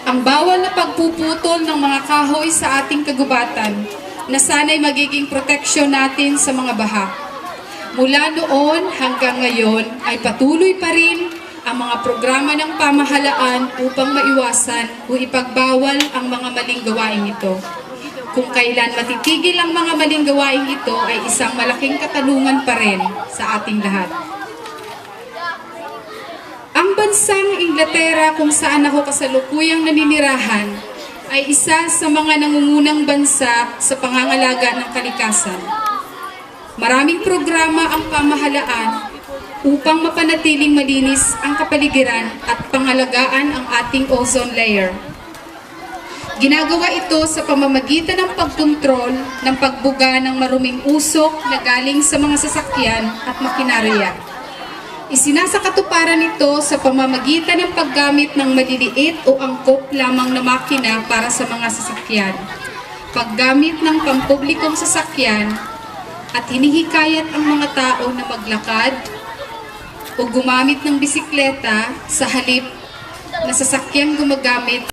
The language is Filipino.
ang bawal na pagpuputol ng mga kahoy sa ating kagubatan na sana'y magiging proteksyon natin sa mga baha. Mula noon hanggang ngayon ay patuloy pa rin ang mga programa ng pamahalaan upang maiwasan o ipagbawal ang mga maling gawain ito. Kung kailan matitigil ang mga maling gawain ito ay isang malaking katanungan pa rin sa ating lahat. Ang bansang Inglaterra kung saan ako kasalukuyang naninirahan ay isa sa mga nangungunang bansa sa pangangalaga ng kalikasan. Maraming programa ang pamahalaan upang mapanatiling malinis ang kapaligiran at pangalagaan ang ating ozone layer. Ginagawa ito sa pamamagitan ng pagkontrol ng pagbuga ng maruming usok na galing sa mga sasakyan at makinarya. Isinasakatuparan ito sa pamamagitan ng paggamit ng maliliit o angkop lamang na makina para sa mga sasakyan, paggamit ng pampublikong sasakyan, at hinihikayat ang mga tao na maglakad o gumamit ng bisikleta sa halip na sasakyang gumagamit